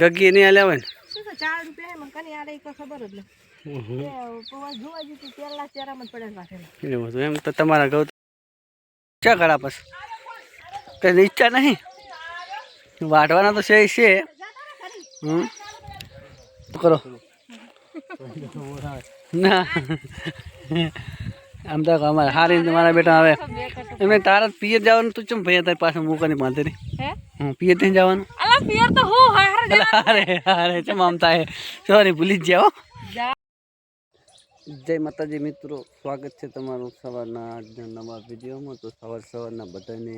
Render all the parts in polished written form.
ગગી નહીં આલ્યા હોય ને ₹4 મને કની આલે ઈ ખબર જ નહીં પવા જોવા જીતી તેલના ચેરામાં પડે રાખેલા એવું હતું એમ તો તમારા ઘઉં ચા કરા પછી કઈ ઈચ્છા નહીં વાટવાના તો છે કરો ના આમ તો અમારે હારી મારા બેટા આવે એમ તારા પિયર જવાનું તું ચમ ભાઈ તારી પાસે મૂકવાની બાંધે નહીં પિયર થઈને જવાનું અરે ચમ આમ થાય સોરી ભૂલી જ જાઓ જય માતાજી મિત્રો, સ્વાગત છે તમારું સવારના આજના નવા વિડીયોમાં. તો સવારના બધાને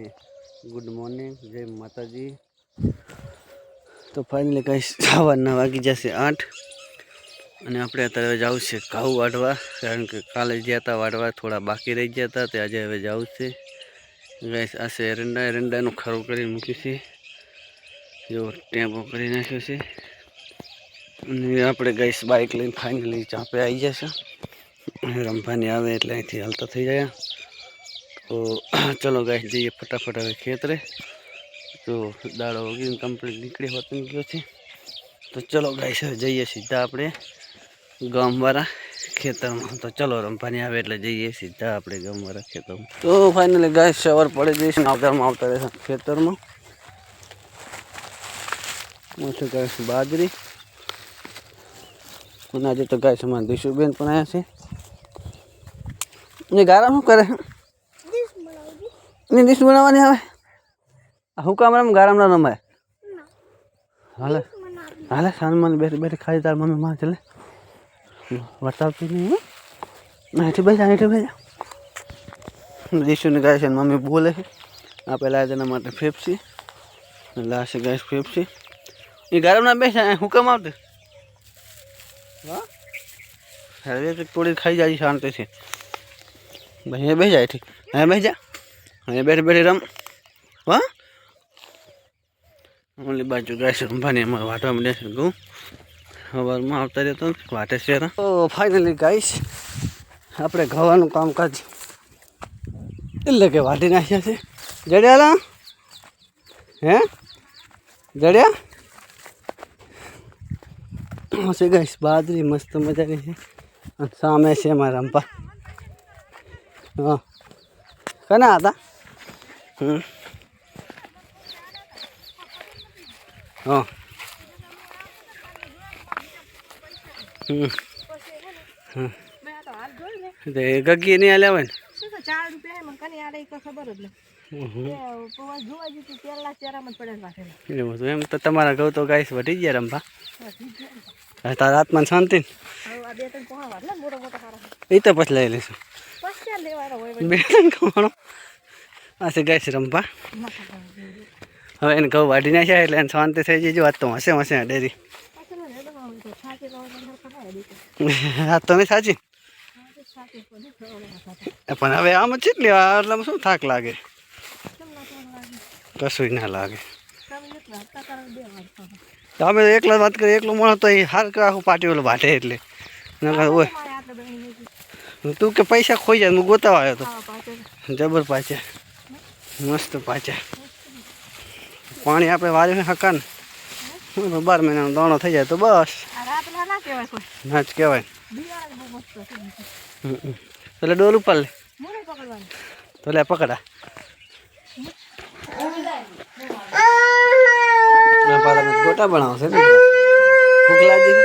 ગુડ મોર્નિંગ, જય માતાજી. તો ફાઇનલી કંઈ સવારના વાગી જશે 8 અને આપણે અત્યારે જવું છે ઘઉં વાઢવા, કારણ કે કાલે ગયા હતા વાઢવા, થોડા બાકી રહી ગયા હતા, તે આજે હવે જવું છે. ગાઈસ આ છે એરંડાનું ખરું કરીને મૂક્યું છે, જો ટેમ્પો કરી નાખ્યો છે. અને આપણે ગાઈસ બાઇક લઈને ફાઇનલી ચાપે આવી જશે. રમવાની આવે એટલે અહીંથી હાલતા થઈ જાય. તો ચલો ગાઈસ જઈએ ફટાફટ હવે ખેતરે. તો દાડો વગીને કમ્પ્લીટ નીકળી હોતો ગયો છે. તો ચલો ગાઈસ હવે જઈએ સીધા આપણે ગામવાળા ખેતરમાં. તો ચલો રમવાની આવે એટલે જઈએ સીધા આપણે ગામવાળા ખેતરમાં. તો ફાઇનલી ગાઈસ સવાર પડી જઈશ આવતા રહેશે ખેતરમાં. શું ગાઈસ બાજરી અને આજે તો ગાઈસ અમારા દિશુબેન પણ આવ્યા છે. એ ગારા શું કરે? એની ડીશ બનાવવાની આવે. હું કામ રમ ગારામાં રમાય? હાલે હાલે સાનમાન બેઠી બેઠી ખાઈ તાર મમ્મી માં ચાલે વટાવતી નહીં. અહીંથી બેજા અહીંથી બેજા. દિશુને ગાય છે મમ્મી બોલે છે. આ પેલા તેના માટે ફેફસી લાશે ગાય ફેફસી. એ ગારામાં બેસા હું કામ આવતી હવે થોડી ખાઈ જાય શાંતિથી. અહીંયા બેસી જાય ઠીક, અહીંયા બેસી જા, અહીંયા બેઠી બેઠી રમ. હા ઓલી બાજુ ગાય રમવાની અમારે વાટવા મળે છે. ઘઉં સવારમાં આવતા રહેતો વાટે છે. તો ફાઇનલી ગાઈશ આપણે ઘવાનું કામકાજ એટલે કે વાટી નાખ્યા છે. જડ્યા હે જડ્યા છે ગાઈશ બાજરી મસ્ત મજાની છે. અને સામે છે મારા રંપા. હા કના હતા? હા ગગી નહીં આલ્યા હોય ને ₹4 મને કની આલે ઈ ખબર જ નહીં પવા જોવા જીતી તેલના ચેરામાં પડે રાખેલા એવું હતું એમ તો તમારા ઘઉં તો ગાઈસ વધી ગયા રંપા. તારા આત્માને શાંતિ ને એ તો પછી લઈ લઈશું. બે ત્રણ કમાણો આ છે ગાઈસ રંપા. હવે એને ઘઉં વાઢી નાખ્યા એટલે એને શાંતિ થઈ જજો. વાત તો હસે હસે ડેરી હા તો નહીં સાચી પણ હવે આમ જ છે એટલામાં શું થાક લાગે? કશું ના લાગે. અમે એકલા વાત કરીએ, એકલો માણસ તો એ હાર આખું પાટી ઓલો વાટે એટલે હોય. તું કે પૈસા ખોઈ જાય હું ગોતાવા આવ્યો તો જબર પાછા મસ્ત પાછા. પાણી આપણે વાર્યું હકા ને 12 મહિનાનો દાણો થઈ જાય તો બસ ના જ કહેવાય. એટલે ડોલ ઉપર લે તો લે પકડા ગોટા બનાવશે ને ભૂખ લાગી.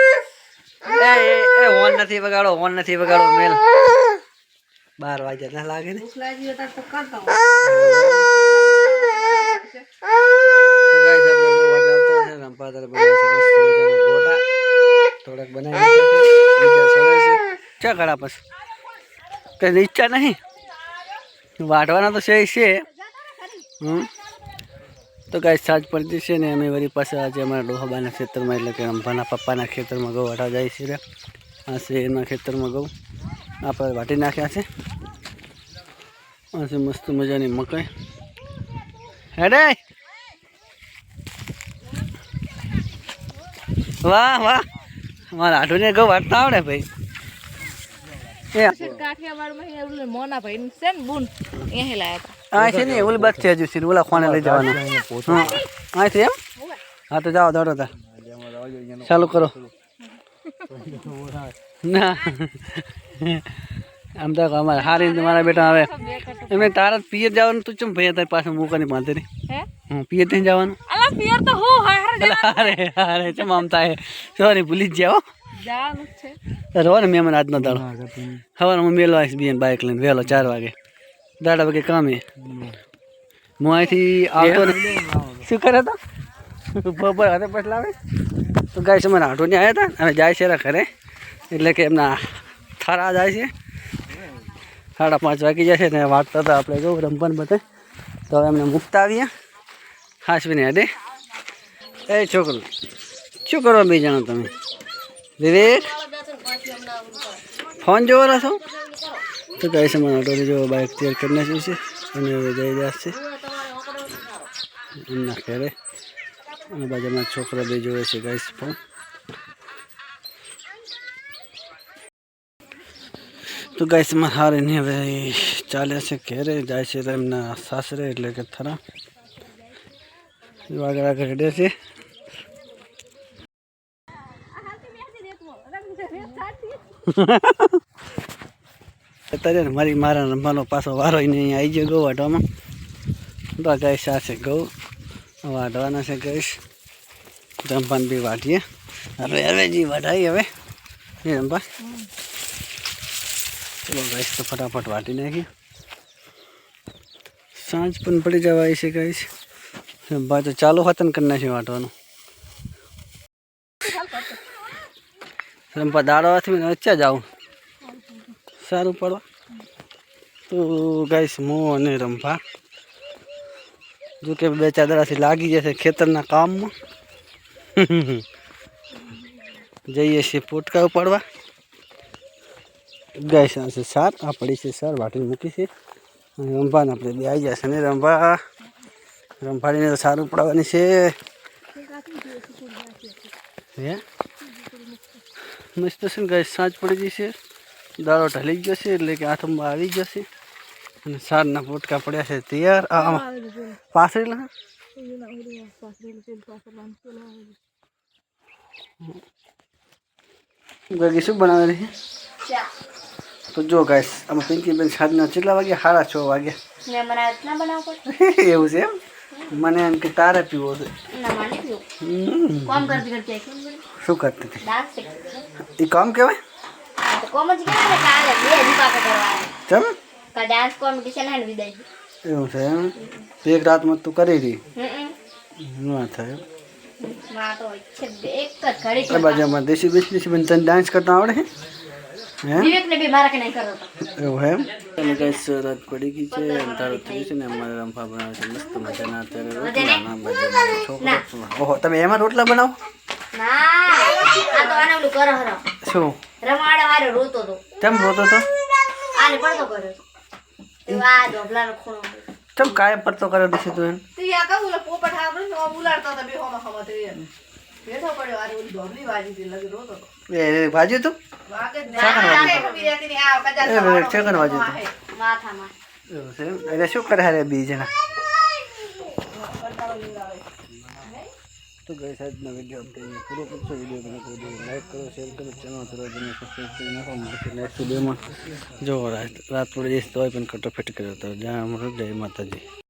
એ ઓન નથી વગાડો, ઓન નથી વગાડો મેલ 12 વાગ્યા ના લાગે ને. થોડાક બનાવી ચા કરા પછી કઈ ઈચ્છા નહીં વાટવાના તો છે. તો કાંઈ સાજ પડતી છે ને અમે વળી પાસે આજે અમારા ડોહાબાના ખેતરમાં એટલે કે રંભાના પપ્પાના ખેતરમાં ઘઉં વાટવા જાય છે. આ છે એના ખેતરમાં ઘઉં આપણે વાટી નાખ્યા છે. આ છે મસ્ત મજાની મકાઈ. હેડે વાહ વાહ મારા આઠુને ઘઉં વાટતા આવડે ભાઈ. હા છે ને ઓલી બાદ છે હજુ ઓલા ખોને લઈ જવાના અહીંથી એમ. હા તો જાઓ દોડો તાર ચાલુ કરો ના આમ તો અમારે હારી મારા બેટા હવે એમને તારા પિયર જવાનું તું ચમ ભાઈ તારી પાસે મૂકવાની બાંધે નહીં હે હું પિયર ત્યાં જવાનું અલા પિયર તો હું હારે અરે અરે ચમ આમ થાય સોરી ભૂલી જ જાઓ જવાનું છે રહો ને મહેમાન આજનો દાડો સવારે હું મેલો આવીશ બીએન બાઇક લઈને વહેલો 4 વાગે દાડા વાગે કામે હું અહીંથી આવતો ને શું કરે તો બપોર હાથે પછી લાવે તો ગાય છે મારા આંટો ને આવ્યા હતા હવે જાય છે ઘરે એટલે કે એમના થારા જાય છે 5:30 વાગી જશે ને વાગતા હતા આપણે જો રમવાનું બધે તો હવે એમને મૂકતા આવીએ હાસવીને હેડે એ છોકરું શું કરો બે જણા તમે વિવેક ફોન જોવો છો તો કહે છે મારા આંટો જો બાઇક તૈયાર કરી નાખ્યું છે અને હવે જઈ જશે એમના ઘરે અને બાજુમાં છોકરા બે જોવે છે ગાઈસ ફોન તો ગાઈસ માં હારે ને હવે ચાલે છે ઘરે જાય છે એમના સાસરે એટલે કે થરા આગળ આગળ હેડે છે અત્યારે ને મારા રમવાનો પાછો વારો નહીં આવી ગયો ગૌ વાટવામાં તો ગાઈસ આ છે ગૌ વાઢવાના છે ગાઈસ રમવાનું બી વાટીએ હવે જી વાઢાઈ હવે એ રમવા ચલો ગાઈસ તો ફટાફટ વાટી નાખીએ સાંજ પણ પડી જવા આવી છે ગાઈસ રમવા તો ચાલુ હતન કરી નાખી વાટવાનું રમવા દાડો હાથમાં વચ્ચે જાઉં સારું પડવા તો ગાઈસ હું અને રમવા જો કે 2-4 દાડાથી લાગી જશે ખેતરના કામમાં જઈએ છીએ પોટકા ઉપાડવા ગાય છે સાર આ પડી છે સાર વાટીને મૂકી છે અને રંભાને આપણે બે આવી જશે ને રંભાડીને તો સારું પડાવવાની છે હે મસ્ત છે ને ગાય સાંજ પડી જશે દાડો ઢલી જશે એટલે કે આથમમાં આવી જશે અને સારના પોટકા પડ્યા છે તૈયાર આમાં પાસરેલા ગગી શું બનાવે રહી તો જો ગાઈસ આમાં પિંકીબેન સાંજના કેટલા વાગ્યા 6:30 વાગ્યા એવું છે એમ મને એમ કે તારે પીવો છે શું કરતી હતી એ કામ કહેવાય ચમ એવું છે એમ એક રાતમાં તું કરી રહી ના થાય બાજુમાં દેશી બેન તને ડાન્સ કરતા આવડે હે એવું એમ અને ગાઈસ રાત પડી ગઈ છે અંધારું થઈ છે ને અમારે રંભા બનાવે છે મસ્ત મજાના અત્યારે છોકરો ઓહો તમે એમાં રોટલા બનાવો શું કેમ રોતો તો ચમ કાયમ પડતો કરે દીશે તું એમ ભાજી તું એટલે શું કરે હારે બી જણા તો ગઈ સાઈડના વિડીયો પૂરો કરશો વિડીયો લાઈક કરો શેર કરો ચેનલ સબસ્ક્રાઈબ કરી નાખો નેક્સ્ટ વિડીયોમાં જો રાત પડી જઈશ તોય પણ કટોફેટ કર્યો તો જય માતાજી.